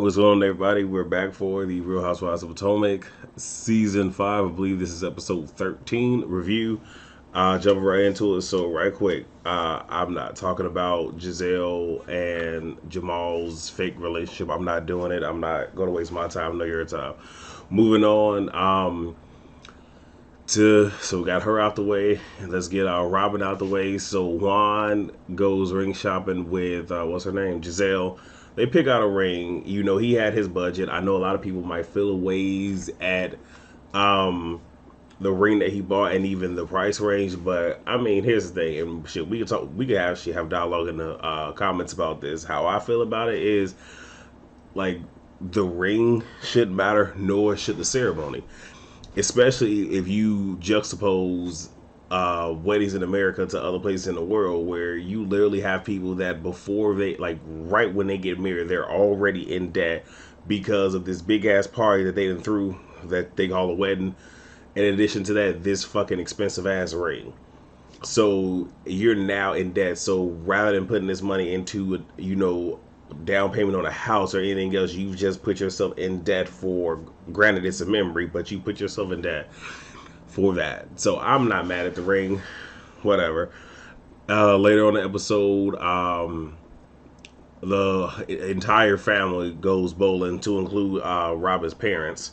What's going on, everybody? We're back for the Real Housewives of Potomac, Season 5. I believe this is episode 13 review. Jumping right into it. So, right quick, I'm not talking about Giselle and Jamal's fake relationship. I'm not doing it. I'm not going to waste my time, nor your time. Moving on. So we got her out the way. Let's get Robin out the way. So Juan goes ring shopping with what's her name, Giselle. They pick out a ring. You know, he had his budget. I know a lot of people might feel a ways at the ring that he bought and even the price range. But I mean, here's the thing, and shit, we can talk. We can actually have dialogue in the comments about this. How I feel about it is like the ring shouldn't matter, nor should the ceremony, especially if you juxtapose weddings in America to other places in the world where you literally have people that before they, like right when they get married, they're already in debt because of this big ass party that they done threw that they call a wedding. In addition to that, this fucking expensive ass ring. So you're now in debt. So rather than putting this money into, down payment on a house or anything else, you've just put yourself in debt for, granted it's a memory, but you put yourself in debt for that. So I'm not mad at the ring, whatever. Later on the episode, the entire family goes bowling to include Robin's parents.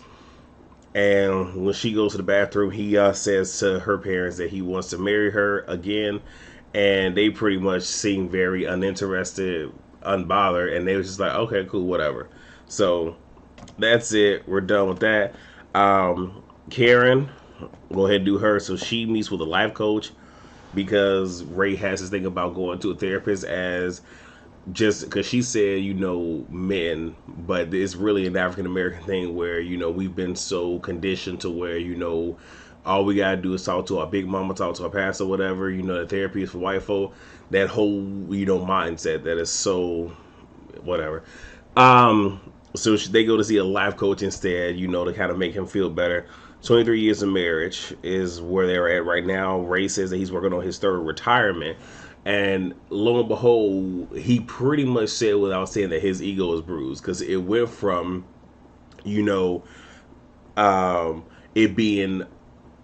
And when she goes to the bathroom, he says to her parents that he wants to marry her again. And they pretty much seem very uninterested, unbothered. And they was just like, okay, cool, whatever. So that's it. We're done with that. Karen, go ahead and do her. So she meets with a life coach because Ray has this thing about going to a therapist as just because she said, men, but it's really an African American thing where, we've been so conditioned to where, all we gotta do is talk to our big mama, talk to our pastor, whatever, the therapy is for white folk. That whole, mindset that is so whatever. So they go to see a life coach instead, to kind of make him feel better. 23 years of marriage is where they're at right now. Ray says that he's working on his third retirement. And lo and behold, he pretty much said without saying that his ego is bruised. Because it went from, it being,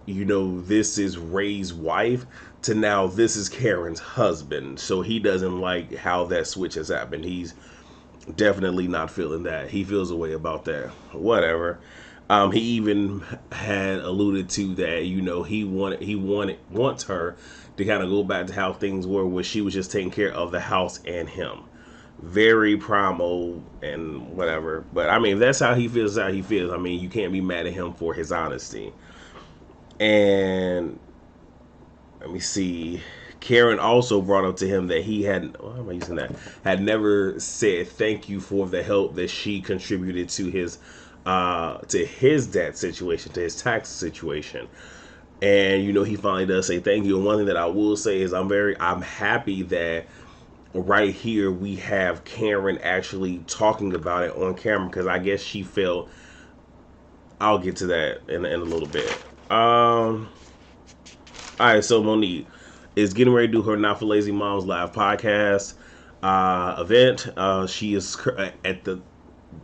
this is Ray's wife to now this is Karen's husband. So he doesn't like how that switch has happened. He's definitely not feeling that. He feels a way about that. Whatever. He even had alluded to that, he wants her to kind of go back to how things were where she was just taking care of the house and him. Very primal and whatever. But I mean, if that's how he feels, I mean, you can't be mad at him for his honesty. And let me see. Karen also brought up to him that he had never said thank you for the help that she contributed to his debt situation, to his tax situation. And he finally does say thank you. And one thing that I will say is I'm happy that right here we have Karen actually talking about it on camera, because I guess she felt, I'll get to that in a little bit. All right, so Monique is getting ready to do her Not for Lazy Moms live podcast event. She is at the.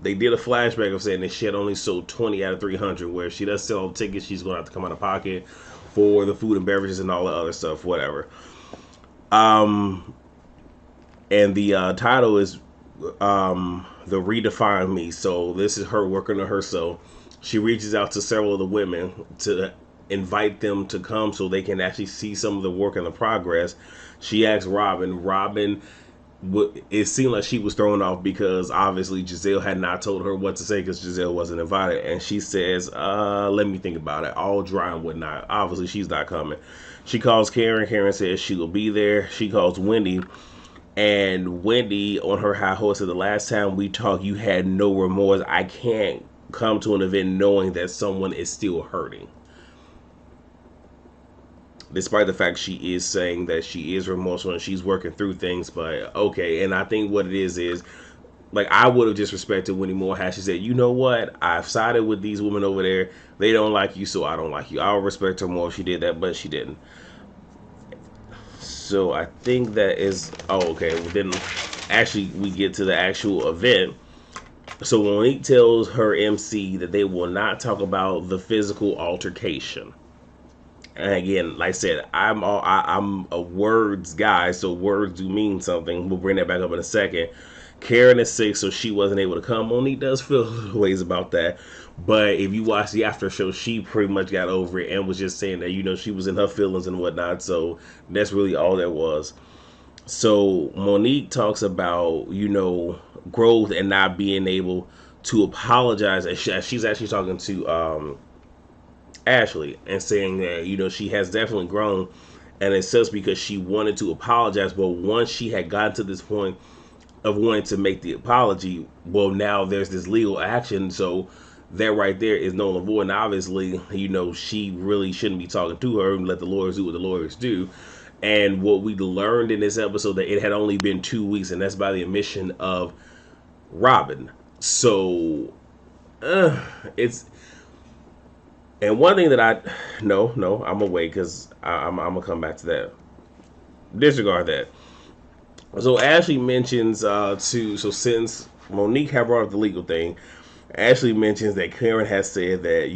They did a flashback of saying that she had only sold 20 out of 300. Where she does sell tickets, she's going to have to come out of pocket for the food and beverages and all the other stuff, whatever. And the title is the Redefine Me. So this is her working on herself. She reaches out to several of the women to invite them to come so they can actually see some of the work and the progress. She asks Robin, it seemed like she was thrown off because obviously Giselle had not told her what to say because Giselle wasn't invited. And she says, let me think about it. All dry and whatnot. Obviously, she's not coming. She calls Karen. Karen says she will be there. She calls Wendy. And Wendy, on her high horse, said, the last time we talked, you had no remorse. I can't come to an event knowing that someone is still hurting. Despite the fact she is saying that she is remorseful and she's working through things, but okay. And I think what it is like, I would have disrespected Wendy more had she said, you know what, I've sided with these women over there. They don't like you, so I don't like you. I'll respect her more if she did that, but she didn't. So I think that is, oh, okay. Well, then actually we get to the actual event. So Monique tells her MC that they will not talk about the physical altercation. And again, like I said, I'm a words guy, so words do mean something. We'll bring that back up in a second. Karen is sick, so she wasn't able to come. Monique does feel ways about that, but if you watch the after show, she pretty much got over it and was just saying that she was in her feelings and whatnot. So that's really all that was. So Monique talks about growth and not being able to apologize. And she's actually talking to Ashley and saying that she has definitely grown, and it sucks because she wanted to apologize, but once she had gotten to this point of wanting to make the apology, well, now there's this legal action, so that right there is null and void. And obviously, she really shouldn't be talking to her and let the lawyers do what the lawyers do. And what we learned in this episode, that it had only been 2 weeks, and that's by the admission of Robin. So it's and one thing that I'm gonna wait because I'm gonna come back to that. Disregard that. So Ashley mentions since Monique had brought up the legal thing, Ashley mentions that Karen has said that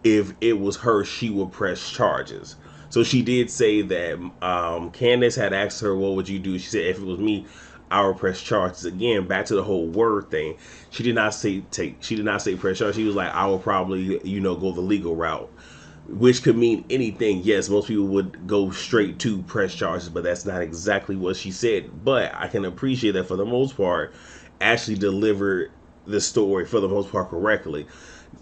if it was her, she would press charges. So she did say that Candice had asked her, what would you do? She said, if it was me, I would press charges. Again, back to the whole word thing. She did not say press charges. She was like, I will probably go the legal route, which could mean anything. Yes, most people would go straight to press charges, but that's not exactly what she said. But I can appreciate that for the most part, Ashley delivered the story for the most part correctly.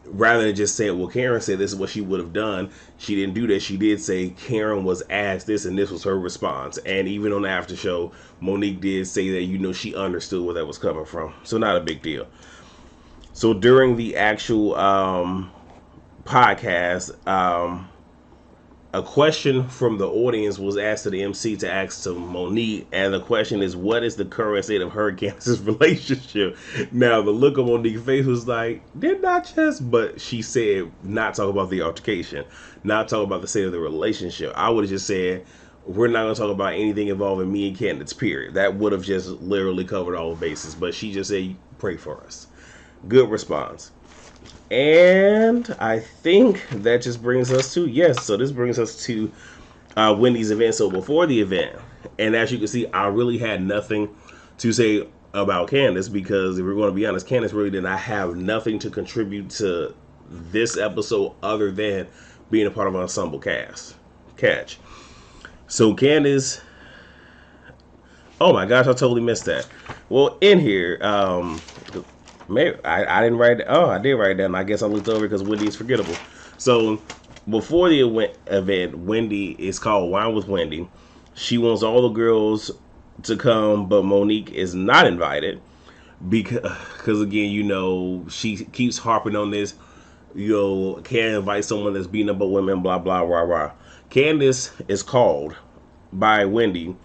Rather than just saying, well, Karen said this is what she would have done. She didn't do that. She did say Karen was asked this and this was her response. And even on the after show, Monique did say that, she understood where that was coming from. So not a big deal. So during the actual podcast, a question from the audience was asked to the MC to ask to Monique, and the question is, what is the current state of her and Candice's relationship? Now, the look on Monique's face was like, did not just, but she said, not talk about the altercation, not talk about the state of the relationship. I would have just said, we're not going to talk about anything involving me and Candice, period. That would have just literally covered all the bases, but she just said, pray for us. Good response. And I think that just brings us to, so this brings us to Wendy's event. So before the event, and as you can see, I really had nothing to say about Candice, because if we're going to be honest, Candice really did not have nothing to contribute to this episode other than being a part of an ensemble cast. So Candice, oh my gosh, I totally missed that. Well, in here, maybe I didn't write it. Oh, I did write it down. I guess I looked over because Wendy is forgettable. So before the event, Wendy is called Wine with Wendy. She wants all the girls to come, but Monique is not invited because again, she keeps harping on this. Can't invite someone that's beating up on women, blah blah rah rah. Candice is called by Wendy,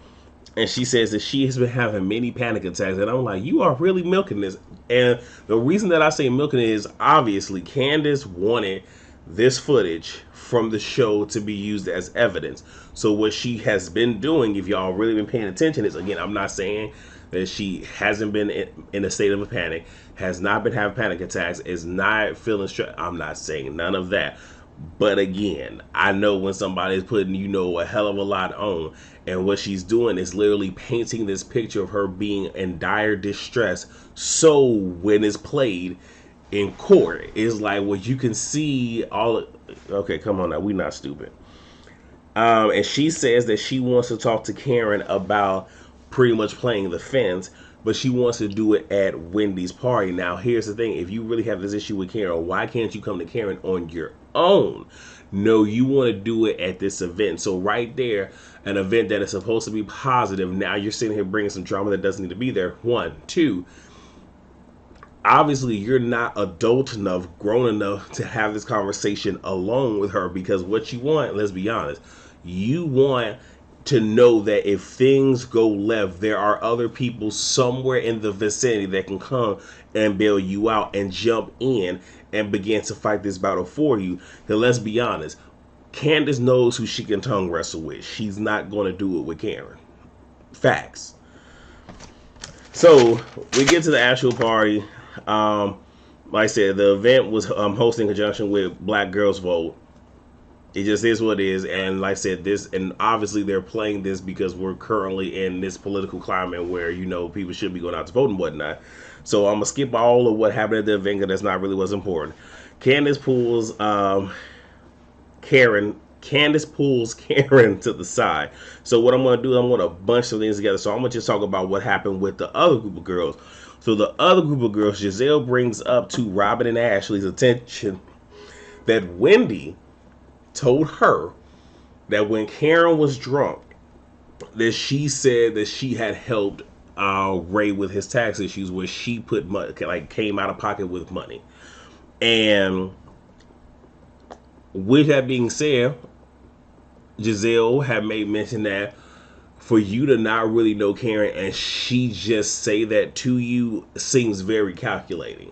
and she says that she has been having many panic attacks. And I'm like, you are really milking this. And the reason that I say milking it is obviously Candice wanted this footage from the show to be used as evidence. So what she has been doing, if y'all really been paying attention, is, again, I'm not saying that she hasn't been in a state of a panic, has not been having panic attacks, is not feeling stressed. I'm not saying none of that. But again, I know when somebody's putting, a hell of a lot on, and what she's doing is literally painting this picture of her being in dire distress. So when it's played in court, it's like, well, you can see all. Okay, come on now, we not stupid. And she says that she wants to talk to Karen about pretty much playing the fence, but she wants to do it at Wendy's party. Now, here's the thing. If you really have this issue with Karen, why can't you come to Karen on your own? No, you want to do it at this event. So right there, an event that is supposed to be positive, now you're sitting here bringing some drama that doesn't need to be there. 1, 2, obviously you're not adult enough, grown enough to have this conversation alone with her, because what you want, let's be honest, you want to know that if things go left, there are other people somewhere in the vicinity that can come and bail you out and jump in and begin to fight this battle for you. Because let's be honest, Candice knows who she can tongue wrestle with. She's not going to do it with Karen. Facts. So we get to the actual party. Like I said, the event was hosted in conjunction with Black Girls Vote. It just is what it is, and like I said, this, and obviously they're playing this because we're currently in this political climate where people should be going out to vote and whatnot. So I'm gonna skip all of what happened at the event because that's not really what's important. Candice pulls Candice pulls Karen to the side. So what I'm going to do, I'm going to bunch some things together. So I'm going to just talk about what happened with the other group of girls. So the other group of girls, Giselle brings up to Robin and Ashley's attention that Wendy told her that when Karen was drunk, that she said that she had helped Ray with his tax issues, where she put money, like came out of pocket with money. And with that being said, Giselle had made mention that for you to not really know Karen and she just say that to you seems very calculating.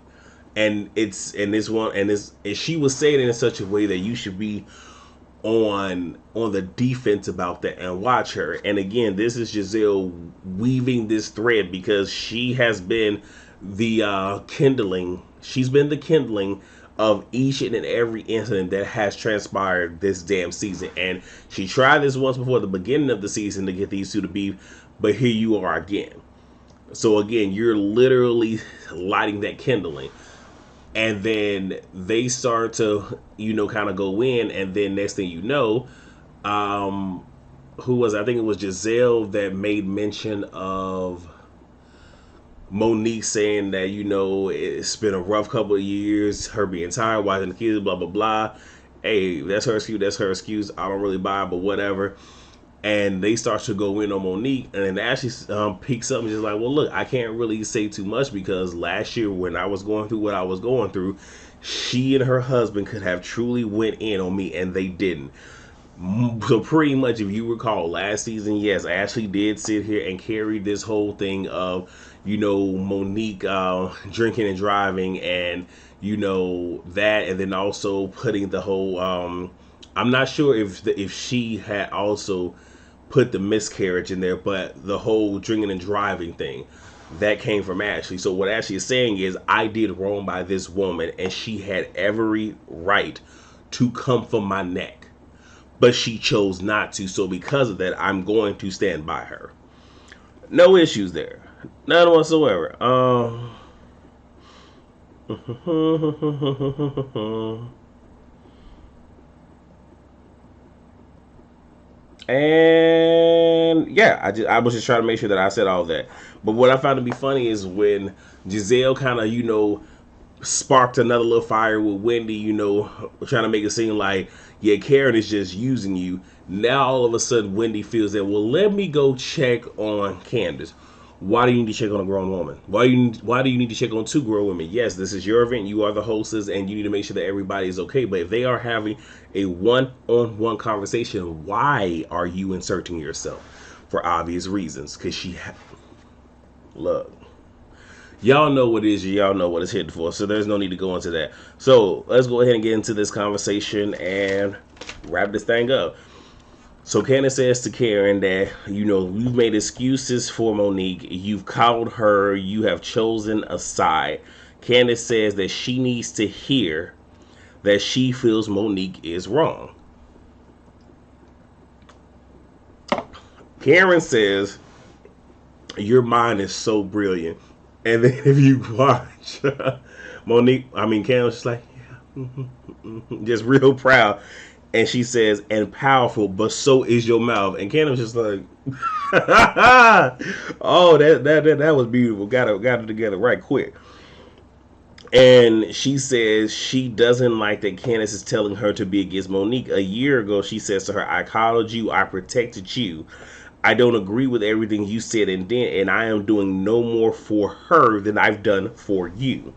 And she was saying it in such a way that you should be on the defense about that and watch her. And again, this is Giselle weaving this thread because she has been the kindling. She's been the kindling of each and every incident that has transpired this damn season. And she tried this once before the beginning of the season to get these two to beef, but here you are again. So again, you're literally lighting that kindling. And then they start to, kind of go in, and then next thing you know, who was, I think it was Giselle that made mention of Monique saying that, it's been a rough couple of years, her being tired, watching the kids, blah, blah, blah. Hey, that's her excuse. I don't really buy it, but whatever. And they start to go in on Monique, and then Ashley peeks up and just like, well, look, I can't really say too much because last year when I was going through what I was going through, she and her husband could have truly went in on me, and they didn't. So pretty much, if you recall last season, yes, Ashley did sit here and carry this whole thing of, Monique drinking and driving, and that, and then also putting the whole. I'm not sure if she had also put the miscarriage in there, but the whole drinking and driving thing that came from Ashley. So what Ashley is saying is, I did wrong by this woman, and she had every right to come for my neck, but she chose not to. So because of that, I'm going to stand by her. No issues there, none whatsoever. And yeah, I was just trying to make sure that I said all that. But what I found to be funny is when Giselle kind of sparked another little fire with Wendy, trying to make it seem like, yeah, Karen is just using you. Now all of a sudden Wendy feels that, well, let me go check on Candice. Why do you need to check on a grown woman? Why do you need to check on two grown women? Yes, this is your event. You are the hostess, and you need to make sure that everybody is okay. But if they are having a one-on-one conversation, why are you inserting yourself? For obvious reasons. Because look, y'all know what it is. Y'all know what it's hitting for. So there's no need to go into that. So let's go ahead and get into this conversation and wrap this thing up. So Candice says to Karen that, you've made excuses for Monique. You've called her. You have chosen a side. Candice says that she needs to hear that she feels Monique is wrong. Karen says, your mind is so brilliant. And then if you watch Karen's just like, yeah, just real proud. And she says, and powerful, but so is your mouth. And Candace was just like, oh, that was beautiful. Got it together right quick. And she says she doesn't like that Candice is telling her to be against Monique. A year ago, she says to her, I coddled you, I protected you. I don't agree with everything you said and did, and I am doing no more for her than I've done for you.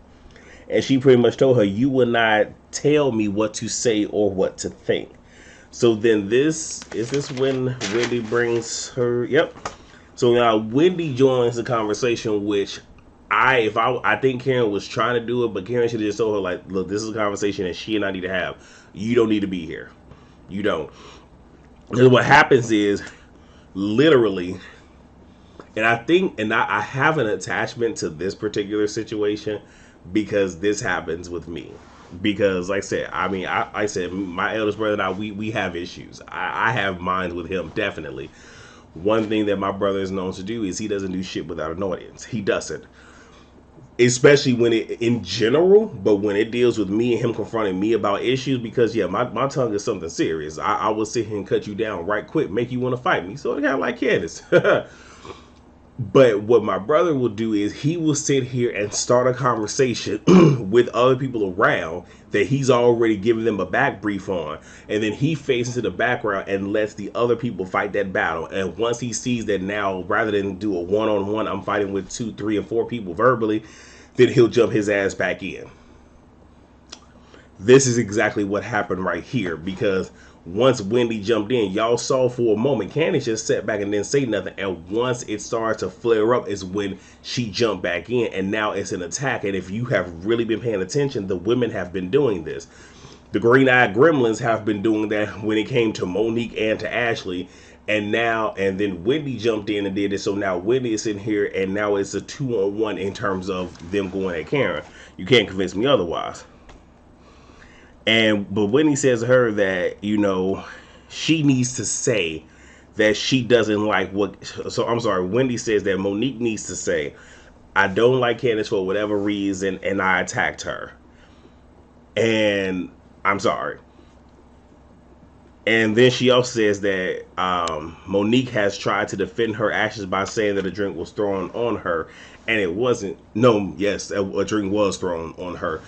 And she pretty much told her, you will not tell me what to say or what to think. So then this when Wendy brings her, yep. So now Wendy joins the conversation, which I think Karen was trying to do it, but Karen should have just told her, like, look, this is a conversation that she and I need to have. You don't need to be here. You don't. Because what happens is, literally, and I think, and I have an attachment to this particular situation because this happens with me. Because like I said, I said my eldest brother and we have issues. I have mine with him, definitely. One thing that my brother is known to do is he doesn't do shit without an audience. He doesn't, especially when it in general, but when it deals with me and him confronting me about issues, because yeah, my tongue is something serious. I will sit here and cut you down right quick, make you want to fight me. So it kind of like Candice. But what my brother will do is he will sit here and start a conversation with other people around that he's already given them a back brief on. And then he fades into the background and lets the other people fight that battle. And once he sees that now, rather than do a one-on-one, I'm fighting with 2, 3, and 4 people verbally, then he'll jump his ass back in. This is exactly what happened right here, because once Wendy jumped in, y'all saw for a moment Candice just sat back and didn't say nothing, and once it started to flare up is when she jumped back in, and now it's an attack. And if you have really been paying attention, the women have been doing this. The green-eyed gremlins have been doing that when it came to Monique and to Ashley, and then Wendy jumped in and did it. So now Wendy is in here, and now it's a 2-on-1 in terms of them going at Karen. You can't convince me otherwise. But Wendy says to her that, she needs to say that she doesn't like what. So I'm sorry. Wendy says that Monique needs to say, I don't like Candice for whatever reason, and I attacked her. And I'm sorry. And then she also says that Monique has tried to defend her actions by saying that a drink was thrown on her, and it wasn't. No, yes, a drink was thrown on her.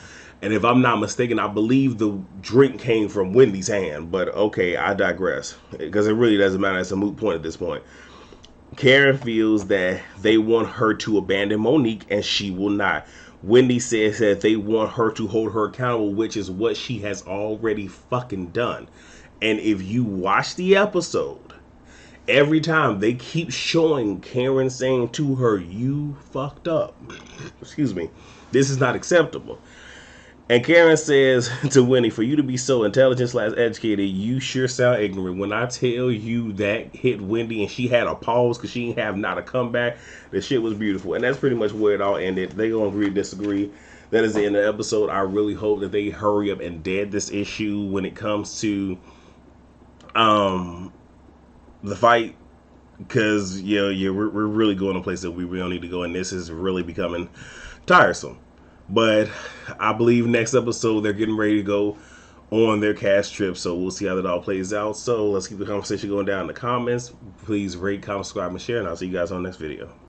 And if I'm not mistaken, I believe the drink came from Wendy's hand. But okay, I digress, because it really doesn't matter. It's a moot point at this point. Karen feels that they want her to abandon Monique, and she will not. Wendy says that they want her to hold her accountable, which is what she has already fucking done. And if you watch the episode, every time they keep showing Karen saying to her, you fucked up. Excuse me. This is not acceptable. And Karen says to Wendy, for you to be so intelligent / educated, you sure sound ignorant. When I tell you that hit Wendy and she had a pause because she didn't have not a comeback, the shit was beautiful. And that's pretty much where it all ended. They gonna agree to disagree. That is the end of the episode. I really hope that they hurry up and dead this issue when it comes to the fight. Because, we're really going to a place that we really need to go. And this is really becoming tiresome. But I believe next episode they're getting ready to go on their cast trip, so we'll see how that all plays out. So let's keep the conversation going down in the comments. Please rate, comment, subscribe, and share, and I'll see you guys on the next video.